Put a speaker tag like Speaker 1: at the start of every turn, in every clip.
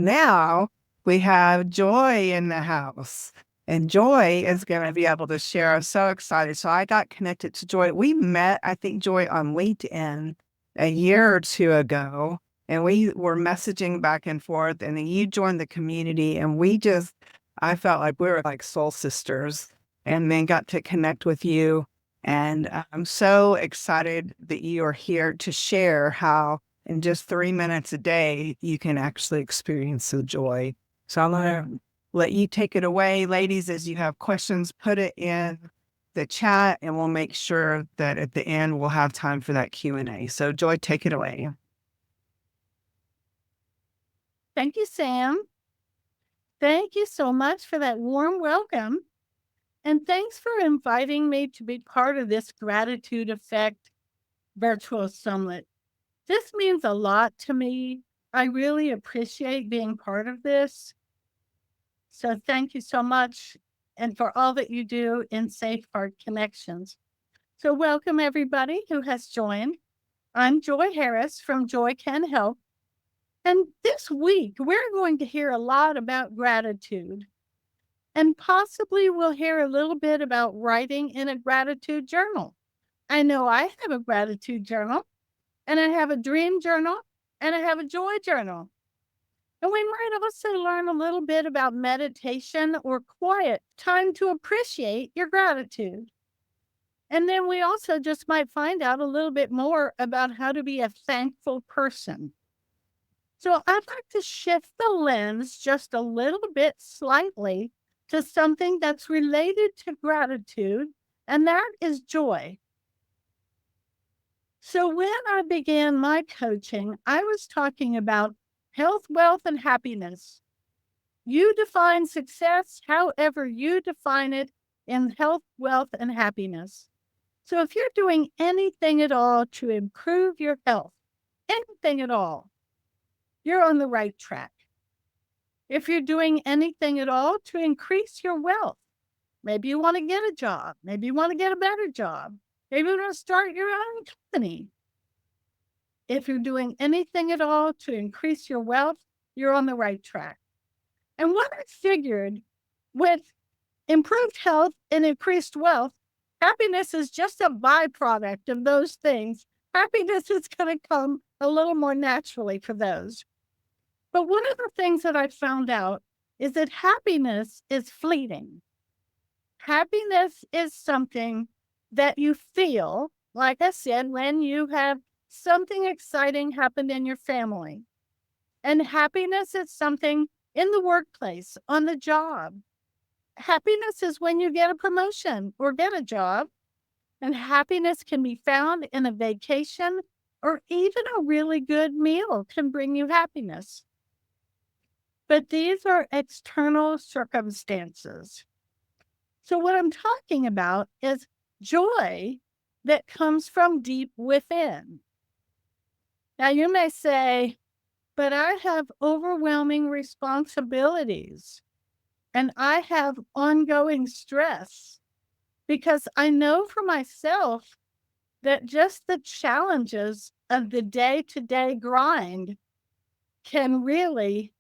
Speaker 1: Now we have Joy in the house, and Joy is going to be able to share. I'm so excited. So I got connected to Joy. We met, I think, Joy on LinkedIn a year or two ago, and we were messaging back and forth. And then you joined the community, and I felt like we were like soul sisters, and then got to connect with you. And I'm so excited that you are here to share how in just 3 minutes a day, you can actually experience the joy. So I'm going to let you take it away, ladies. As you have questions, put it in the chat, and we'll make sure that at the end we'll have time for that Q&A. So Joy, take it away.
Speaker 2: Thank you, Sam. Thank you so much for that warm welcome. And thanks for inviting me to be part of this Gratitude Effect virtual summit. This means a lot to me. I really appreciate being part of this. So thank you so much, and for all that you do in Safe Heart Connections. So welcome everybody who has joined. I'm Joy Harris from Joy Can Help. And this week, we're going to hear a lot about gratitude. And possibly we'll hear a little bit about writing in a gratitude journal. I know I have a gratitude journal, and I have a dream journal, and I have a joy journal. And we might also learn a little bit about meditation or quiet time to appreciate your gratitude. And then we also just might find out a little bit more about how to be a thankful person. So I'd like to shift the lens just a little bit slightly to something that's related to gratitude, and that is joy. So when I began my coaching, I was talking about health, wealth, and happiness. You define success however you define it in health, wealth, and happiness. So if you're doing anything at all to improve your health, anything at all, you're on the right track. If you're doing anything at all to increase your wealth, maybe you want to get a job, maybe you want to get a better job, maybe you want to start your own company. If you're doing anything at all to increase your wealth, you're on the right track. And what I figured with improved health and increased wealth, happiness is just a byproduct of those things. Happiness is going to come a little more naturally for those. But one of the things that I found out is that happiness is fleeting. Happiness is something that you feel, like I said, when you have something exciting happen in your family. And happiness is something in the workplace, on the job. Happiness is when you get a promotion or get a job. And happiness can be found in a vacation, or even a really good meal can bring you happiness. But these are external circumstances. So what I'm talking about is joy that comes from deep within. Now you may say, but I have overwhelming responsibilities and I have ongoing stress, because I know for myself that just the challenges of the day-to-day grind can really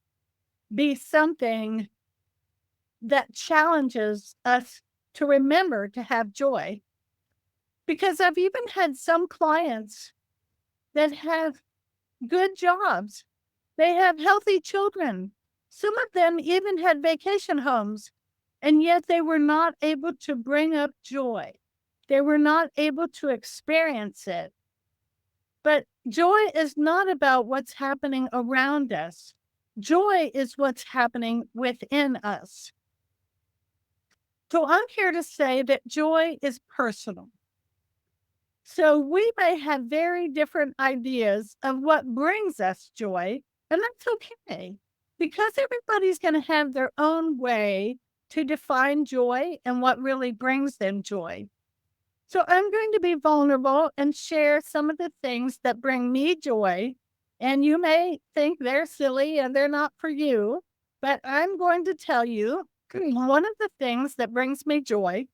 Speaker 2: be something that challenges us to remember to have joy. Because I've even had some clients that have good jobs, they have healthy children. Some of them even had vacation homes, and yet they were not able to bring up joy. They were not able to experience it. But joy is not about what's happening around us. Joy is what's happening within us. So I'm here to say that joy is personal. So we may have very different ideas of what brings us joy, and that's okay, because everybody's going to have their own way to define joy and what really brings them joy. So I'm going to be vulnerable and share some of the things that bring me joy. And you may think they're silly and they're not for you, but I'm going to tell you one of the things that brings me joy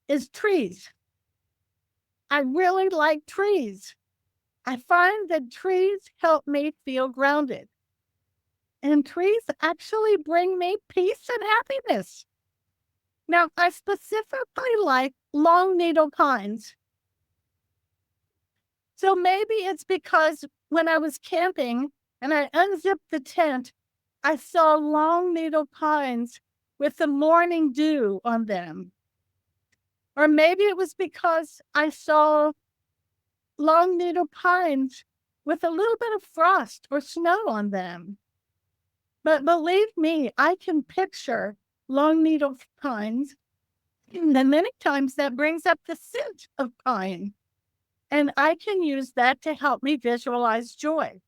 Speaker 2: is trees. I really like trees. I find that trees help me feel grounded. And trees actually bring me peace and happiness. Now, I specifically like long needle pines. So maybe it's because when I was camping and I unzipped the tent, I saw long needle pines with the morning dew on them. Or maybe it was because I saw long needle pines with a little bit of frost or snow on them. But believe me, I can picture long needle pines, and many times that brings up the scent of pine. And I can use that to help me visualize joy.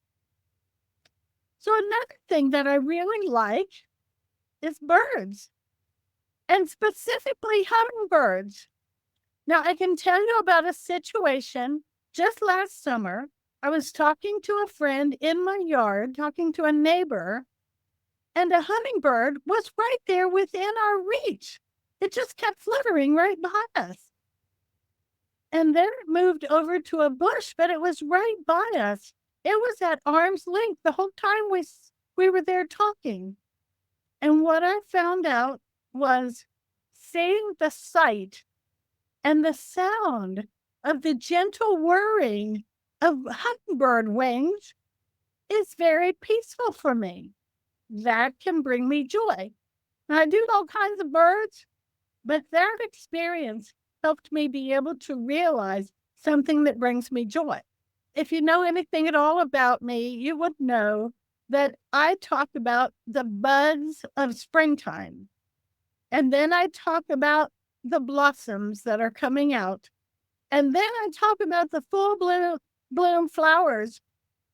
Speaker 2: So, another thing that I really like is birds, and specifically hummingbirds. Now, I can tell you about a situation just last summer. I was talking to a friend in my yard, talking to a neighbor, and a hummingbird was right there within our reach. It just kept fluttering right behind us. And then it moved over to a bush, but it was right by us. It was at arm's length the whole time we were there talking. And what I found out was seeing the sight and the sound of the gentle whirring of hummingbird wings is very peaceful for me. That can bring me joy. And I do all kinds of birds, but that experience helped me be able to realize something that brings me joy. If you know anything at all about me, you would know that I talk about the buds of springtime. And then I talk about the blossoms that are coming out. And then I talk about the full bloom flowers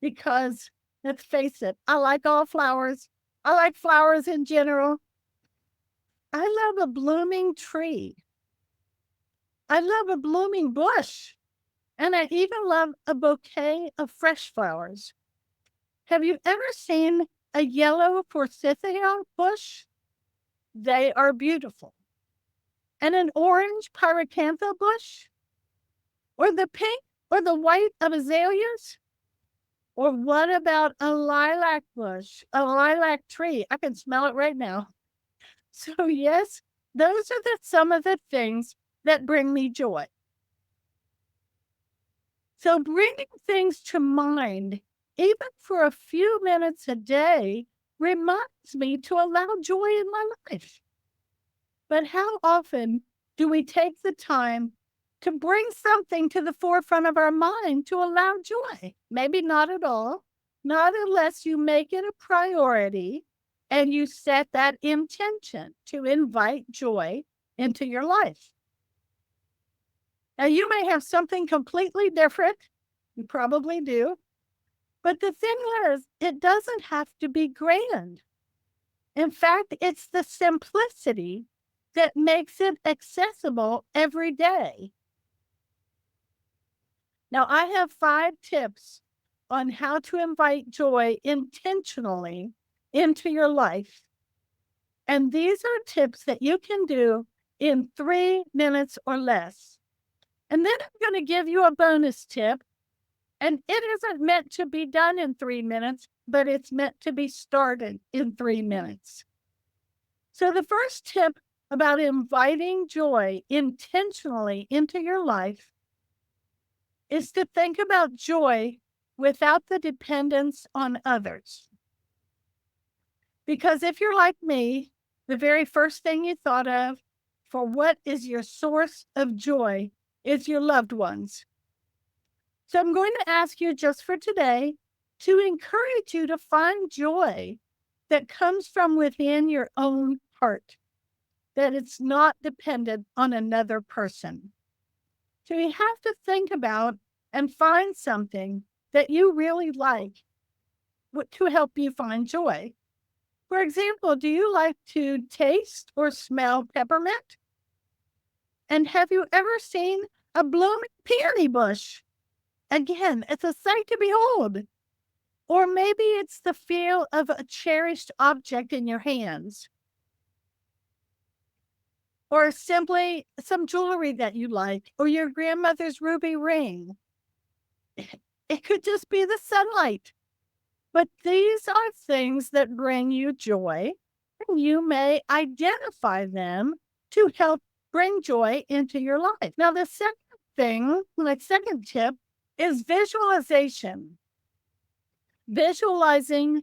Speaker 2: because let's face it, I like all flowers. I like flowers in general. I love a blooming tree. I love a blooming bush. And I even love a bouquet of fresh flowers. Have you ever seen a yellow forsythia bush? They are beautiful. And an orange pyracantha bush? Or the pink or the white of azaleas? Or what about a lilac bush, a lilac tree? I can smell it right now. So, yes, those are some of the things that bring me joy. So, bringing things to mind, even for a few minutes a day, reminds me to allow joy in my life. But how often do we take the time to bring something to the forefront of our mind to allow joy? Maybe not at all, not unless you make it a priority and you set that intention to invite joy into your life. Now, you may have something completely different. You probably do. But the thing is, it doesn't have to be grand. In fact, it's the simplicity that makes it accessible every day. Now, I have 5 tips on how to invite joy intentionally into your life. And these are tips that you can do in 3 minutes or less. And then I'm going to give you a bonus tip. And it isn't meant to be done in 3 minutes, but it's meant to be started in 3 minutes. So, the first tip about inviting joy intentionally into your life is to think about joy without the dependence on others. Because if you're like me, the very first thing you thought of for what is your source of joy is your loved ones. So I'm going to ask you just for today to encourage you to find joy that comes from within your own heart, that it's not dependent on another person. So you have to think about and find something that you really like to help you find joy. For example, do you like to taste or smell peppermint? And have you ever seen a blooming peony bush? Again, it's a sight to behold. Or maybe it's the feel of a cherished object in your hands. Or simply some jewelry that you like, or your grandmother's ruby ring. It could just be the sunlight. But these are things that bring you joy, and you may identify them to help bring joy into your life. Now, the second thing, my second tip is visualization, visualizing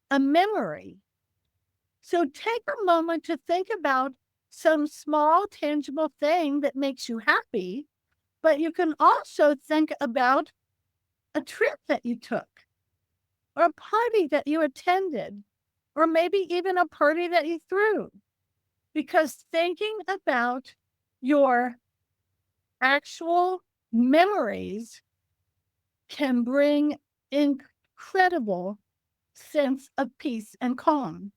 Speaker 2: a memory. So take a moment to think about some small, tangible thing that makes you happy, but you can also think about a trip that you took, or a party that you attended, or maybe even a party that you threw. Because thinking about your actual memories can bring incredible sense of peace and calm.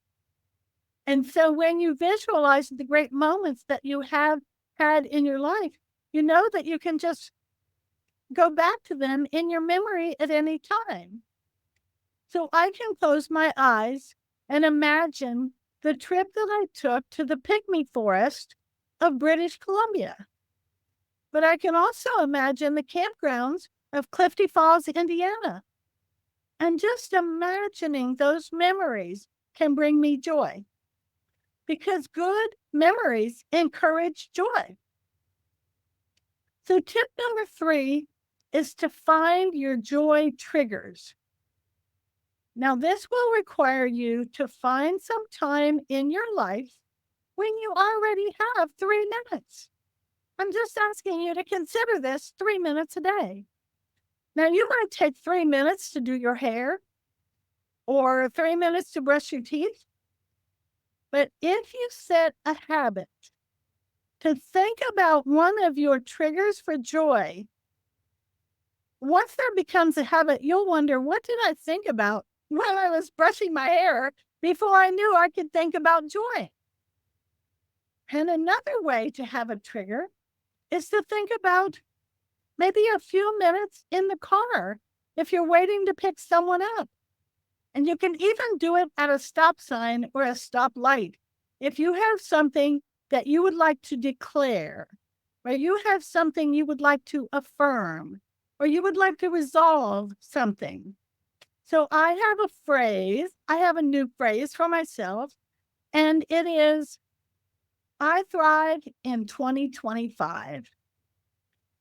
Speaker 2: And so when you visualize the great moments that you have had in your life, you know that you can just go back to them in your memory at any time. So I can close my eyes and imagine the trip that I took to the pygmy forest of British Columbia. But I can also imagine the campgrounds of Clifty Falls, Indiana. And just imagining those memories can bring me joy because good memories encourage joy. So, tip number 3 is to find your joy triggers. Now, this will require you to find some time in your life when you already have 3 minutes. I'm just asking you to consider this 3 minutes a day. Now, you might take 3 minutes to do your hair or 3 minutes to brush your teeth. But if you set a habit to think about one of your triggers for joy, once there becomes a habit, you'll wonder, what did I think about when I was brushing my hair before I knew I could think about joy? And another way to have a trigger is to think about maybe a few minutes in the car if you're waiting to pick someone up. And you can even do it at a stop sign or a stop light. If you have something that you would like to declare, or you have something you would like to affirm, or you would like to resolve something. So I have a new phrase for myself, and it is, I thrive in 2025.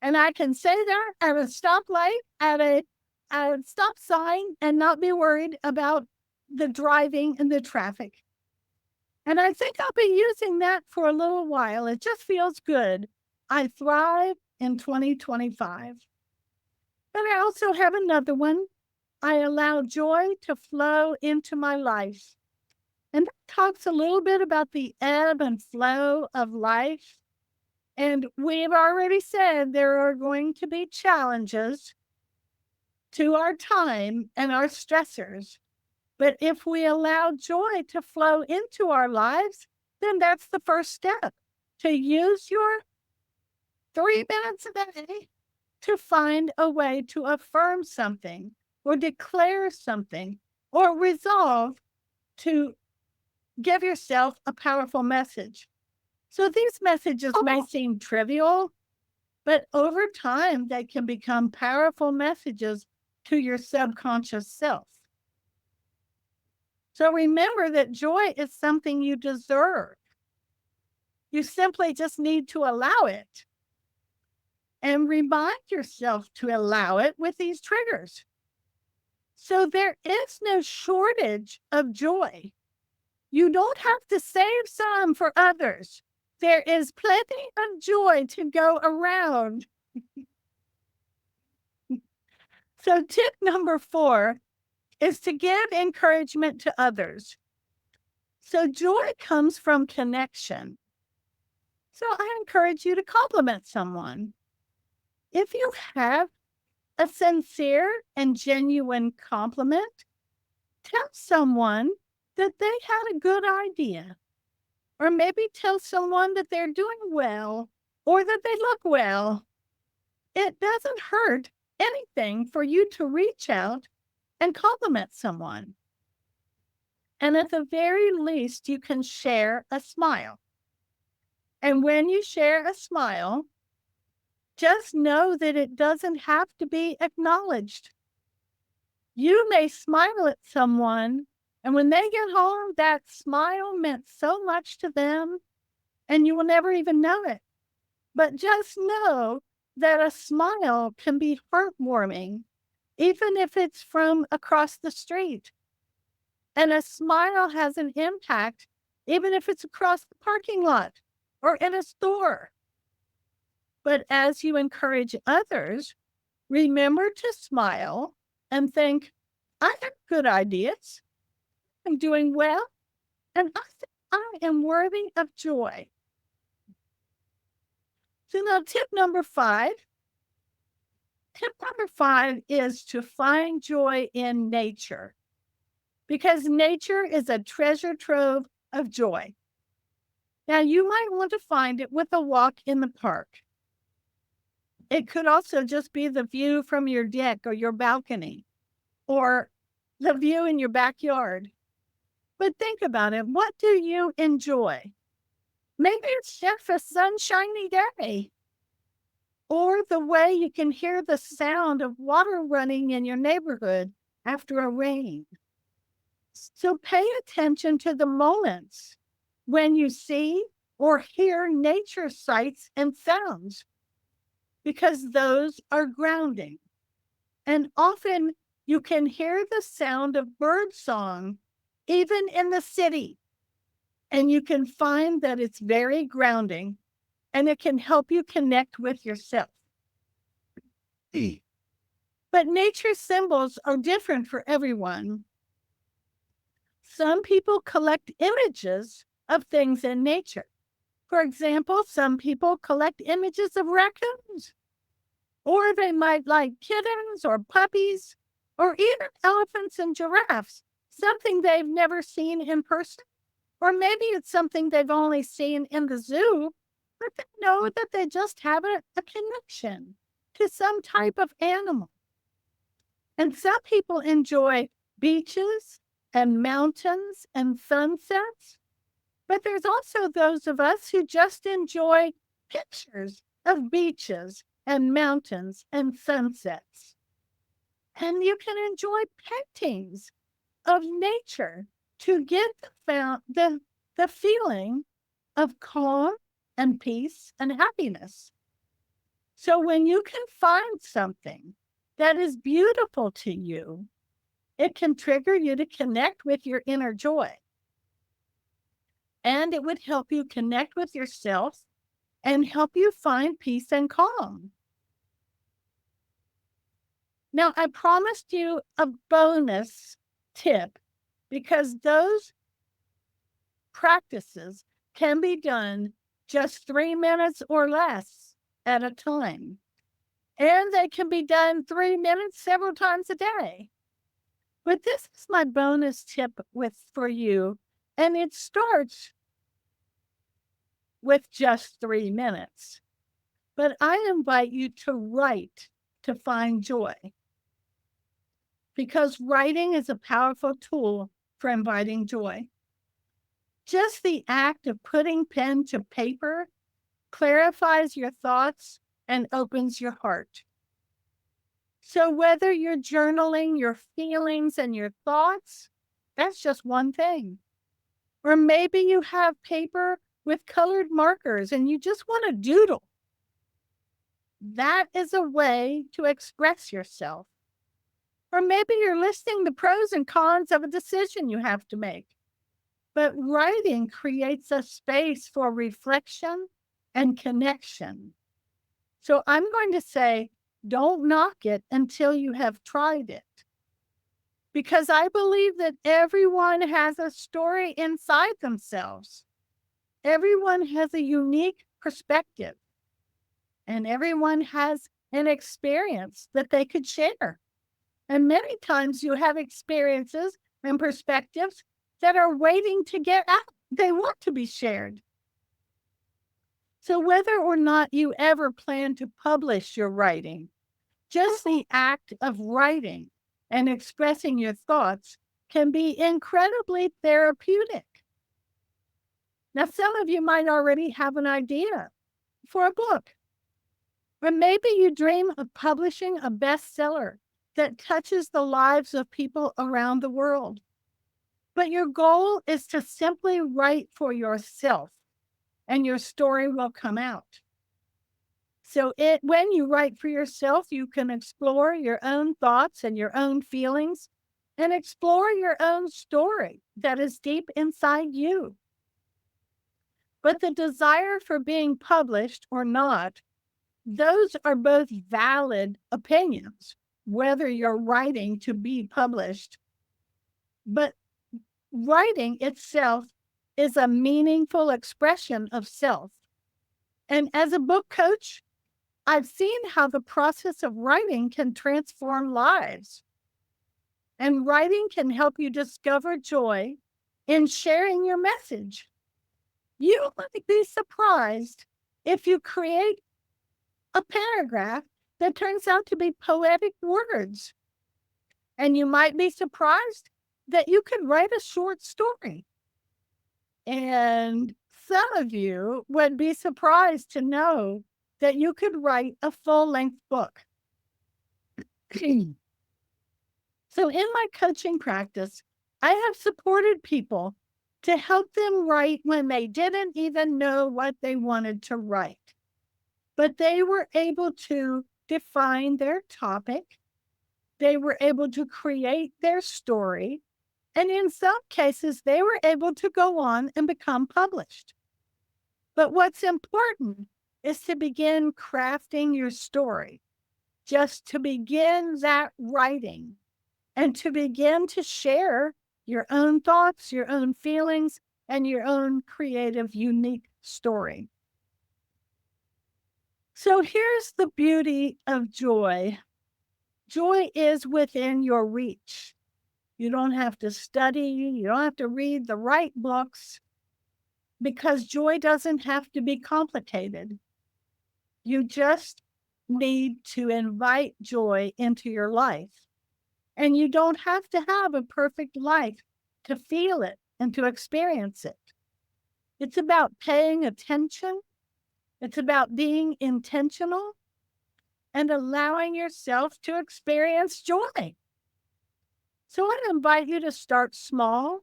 Speaker 2: And I can say that at a stoplight, at a stop sign, and not be worried about the driving and the traffic. And I think I'll be using that for a little while. It just feels good. I thrive in 2025. But I also have another one. I allow joy to flow into my life. And that talks a little bit about the ebb and flow of life. And we've already said there are going to be challenges to our time and our stressors. But if we allow joy to flow into our lives, then that's the first step, to use your 3 minutes a day to find a way to affirm something or declare something or resolve to give yourself a powerful message. So these messages may seem trivial, but over time, they can become powerful messages to your subconscious self. So remember that joy is something you deserve. You simply just need to allow it and remind yourself to allow it with these triggers. So there is no shortage of joy. You don't have to save some for others. There is plenty of joy to go around. So tip number 4 is to give encouragement to others. So joy comes from connection. So I encourage you to compliment someone. If you have a sincere and genuine compliment, tell someone that they had a good idea. Or maybe tell someone that they're doing well or that they look well. It doesn't hurt anything for you to reach out and compliment someone. And at the very least, you can share a smile. And when you share a smile, just know that it doesn't have to be acknowledged. You may smile at someone, and when they get home, that smile meant so much to them, and you will never even know it. But just know that a smile can be heartwarming, even if it's from across the street. And a smile has an impact, even if it's across the parking lot or in a store. But as you encourage others, remember to smile and think, I have good ideas. I'm doing well, and I think I am worthy of joy. So now tip number five is to find joy in nature, because nature is a treasure trove of joy. Now, you might want to find it with a walk in the park. It could also just be the view from your deck or your balcony or the view in your backyard. But think about it. What do you enjoy? Maybe it's just a sunshiny day, or the way you can hear the sound of water running in your neighborhood after a rain. So pay attention to the moments when you see or hear nature sights and sounds, because those are grounding. And often you can hear the sound of bird song even in the city. And you can find that it's very grounding and it can help you connect with yourself. But nature symbols are different for everyone. Some people collect images of things in nature. For example, some people collect images of raccoons, or they might like kittens or puppies, or even elephants and giraffes, something they've never seen in person. Or maybe it's something they've only seen in the zoo, but they know that they just have a connection to some type of animal. And some people enjoy beaches and mountains and sunsets, but there's also those of us who just enjoy pictures of beaches and mountains and sunsets. And you can enjoy paintings of nature to get the feeling of calm and peace and happiness. So when you can find something that is beautiful to you, it can trigger you to connect with your inner joy. And it would help you connect with yourself and help you find peace and calm. Now, I promised you a bonus tip, because those practices can be done just 3 minutes or less at a time. And they can be done 3 minutes several times a day. But this is my bonus tip for you, and it starts with just 3 minutes. But I invite you to write to find joy, because writing is a powerful tool for inviting joy. Just the act of putting pen to paper clarifies your thoughts and opens your heart. So whether you're journaling your feelings and your thoughts, that's just one thing. Or maybe you have paper with colored markers and you just want to doodle. That is a way to express yourself. Or maybe you're listing the pros and cons of a decision you have to make. But writing creates a space for reflection and connection. So I'm going to say, don't knock it until you have tried it. Because I believe that everyone has a story inside themselves. Everyone has a unique perspective. And everyone has an experience that they could share. And many times you have experiences and perspectives that are waiting to get out. They want to be shared. So whether or not you ever plan to publish your writing, just the act of writing and expressing your thoughts can be incredibly therapeutic. Now, some of you might already have an idea for a book, or maybe you dream of publishing a bestseller that touches the lives of people around the world. But your goal is to simply write for yourself, and your story will come out. So when you write for yourself, you can explore your own thoughts and your own feelings and explore your own story that is deep inside you. But the desire for being published or not, those are both valid opinions, whether you're writing to be published. But writing itself is a meaningful expression of self. And as a book coach, I've seen how the process of writing can transform lives. And writing can help you discover joy in sharing your message. You might be surprised if you create a paragraph that turns out to be poetic words. And you might be surprised that you could write a short story. And some of you would be surprised to know that you could write a full-length book. So in my coaching practice, I have supported people to help them write when they didn't even know what they wanted to write. But they were able to define their topic. They were able to create their story. And in some cases, they were able to go on and become published. But what's important is to begin crafting your story, just to begin that writing and to begin to share your own thoughts, your own feelings, and your own creative, unique story. So here's the beauty of joy. Joy is within your reach. You don't have to study, you don't have to read the right books, because joy doesn't have to be complicated. You just need to invite joy into your life. And you don't have to have a perfect life to feel it and to experience it. It's about paying attention. It's about being intentional and allowing yourself to experience joy. So I invite you to start small.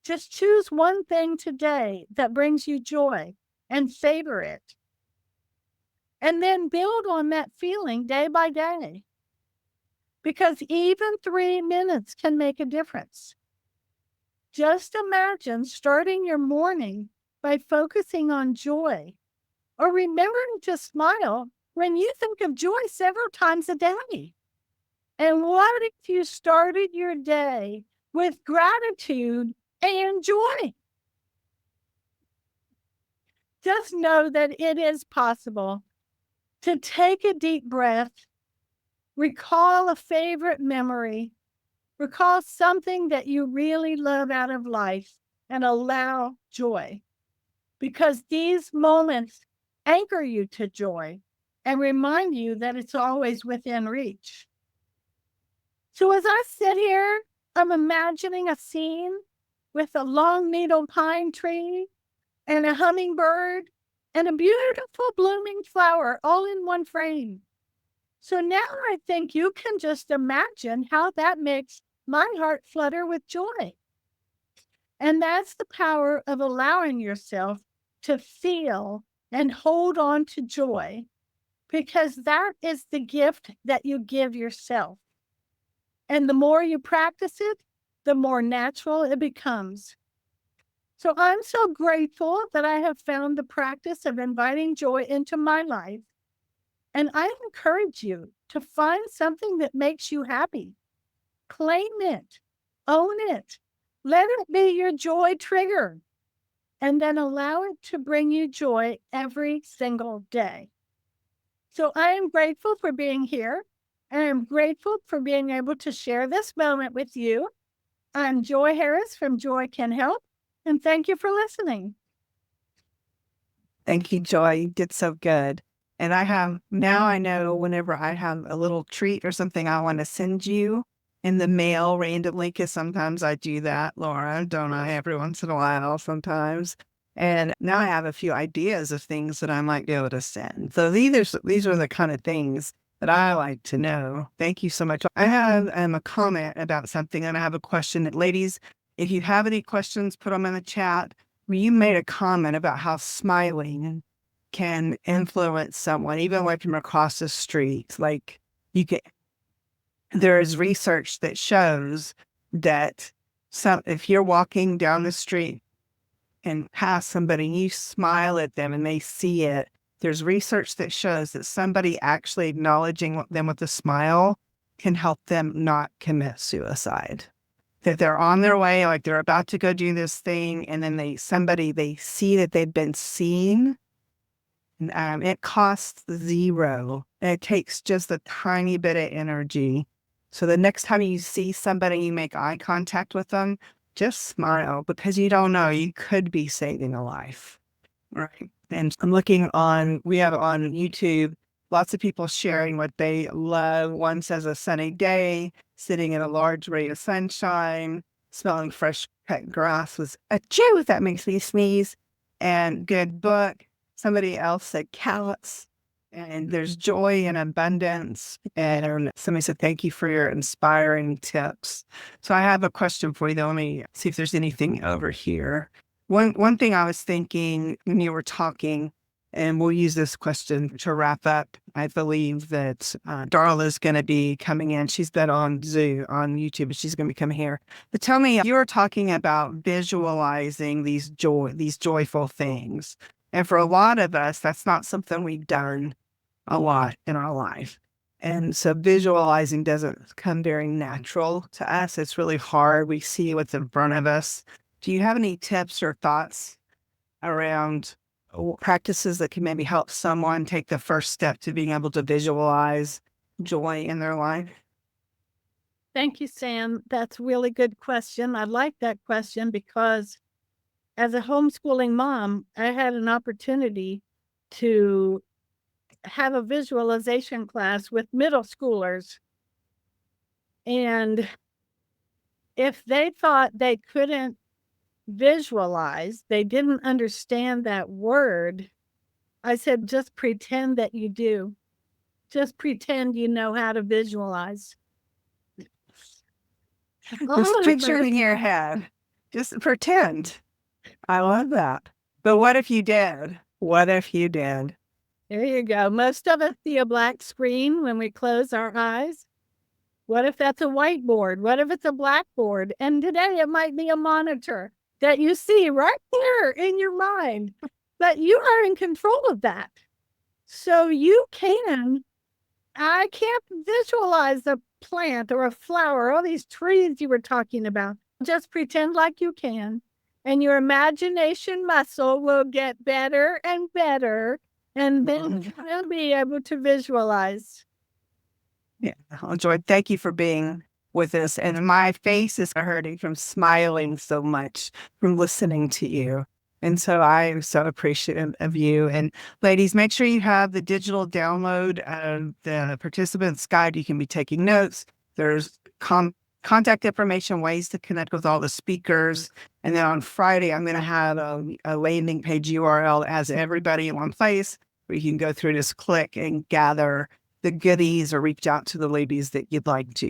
Speaker 2: Just choose one thing today that brings you joy and savor it. And then build on that feeling day by day. Because even 3 minutes can make a difference. Just imagine starting your morning by focusing on joy, or remembering to smile when you think of joy several times a day. And what if you started your day with gratitude and joy? Just know that it is possible to take a deep breath, recall a favorite memory, recall something that you really love out of life, and allow joy. Because these moments anchor you to joy and remind you that it's always within reach. So as I sit here, I'm imagining a scene with a long needle pine tree and a hummingbird and a beautiful blooming flower all in one frame. So now I think you can just imagine how that makes my heart flutter with joy. And that's the power of allowing yourself to feel and hold on to joy, because that is the gift that you give yourself. And the more you practice it, the more natural it becomes. So I'm so grateful that I have found the practice of inviting joy into my life. And I encourage you to find something that makes you happy. Claim it, own it, let it be your joy trigger, and then allow it to bring you joy every single day. So I am grateful for being here, and I'm grateful for being able to share this moment with you. I'm Joy Harris from Joy Can Help, and thank you for listening.
Speaker 1: Thank you, Joy. You did so good. And now I know whenever I have a little treat or something I want to send you in the mail randomly, because sometimes I do that, Laura, don't I? Every once in a while, sometimes. And now I have a few ideas of things that I might be able to send. So these are the kind of things that I like to know. Thank you so much. I have a comment about something, and I have a question. Ladies, if you have any questions, put them in the chat. You made a comment about how smiling can influence someone, even like from across the street. Like you can, there is research that shows that if you're walking down the street and pass somebody, you smile at them and they see it. There's research that shows that somebody actually acknowledging them with a smile can help them not commit suicide. That they're on their way, like they're about to go do this thing, and then they see that they've been seen. It costs zero. It takes just a tiny bit of energy. So the next time you see somebody, you make eye contact with them, just smile, because you don't know, you could be saving a life. Right. And I'm looking we have on YouTube, lots of people sharing what they love. One says a sunny day, sitting in a large ray of sunshine, smelling fresh cut grass with a chew that makes me sneeze, and good book. Somebody else said cats, and there's joy and abundance. And somebody said, thank you for your inspiring tips. So I have a question for you, though. Let me see if there's anything over here. One thing I was thinking when you were talking, and we'll use this question to wrap up. I believe that Darla is going to be coming in. She's been on Zoom, on YouTube, but she's going to be coming here. But tell me, you were talking about visualizing these joyful things. And for a lot of us, that's not something we've done a lot in our life. And so visualizing doesn't come very natural to us. It's really hard. We see what's in front of us. Do you have any tips or thoughts around practices that can maybe help someone take the first step to being able to visualize joy in their life?
Speaker 2: Thank you, Sam. That's a really good question. I like that question because as a homeschooling mom, I had an opportunity to have a visualization class with middle schoolers. And if they thought they couldn't visualize, they didn't understand that word, I said, just pretend that you do. Just pretend you know how to visualize.
Speaker 1: Just picture it in your head. Just pretend. I love that. But what if you did? What if you did?
Speaker 2: There you go. Most of us see a black screen when we close our eyes. What if that's a whiteboard? What if it's a blackboard? And today it might be a monitor that you see right there in your mind. But you are in control of that. So I can't visualize a plant or a flower, all these trees you were talking about. Just pretend like you can. And your imagination muscle will get better and better. And then you'll be able to visualize.
Speaker 1: Yeah. Oh, Joy, thank you for being with us. And my face is hurting from smiling so much from listening to you. And so I am so appreciative of you. And ladies, make sure you have the digital download of the participants guide. You can be taking notes. There's contact information, ways to connect with all the speakers. And then on Friday, I'm going to have a landing page URL that has everybody in one place where you can go through, just click and gather the goodies or reach out to the ladies that you'd like to.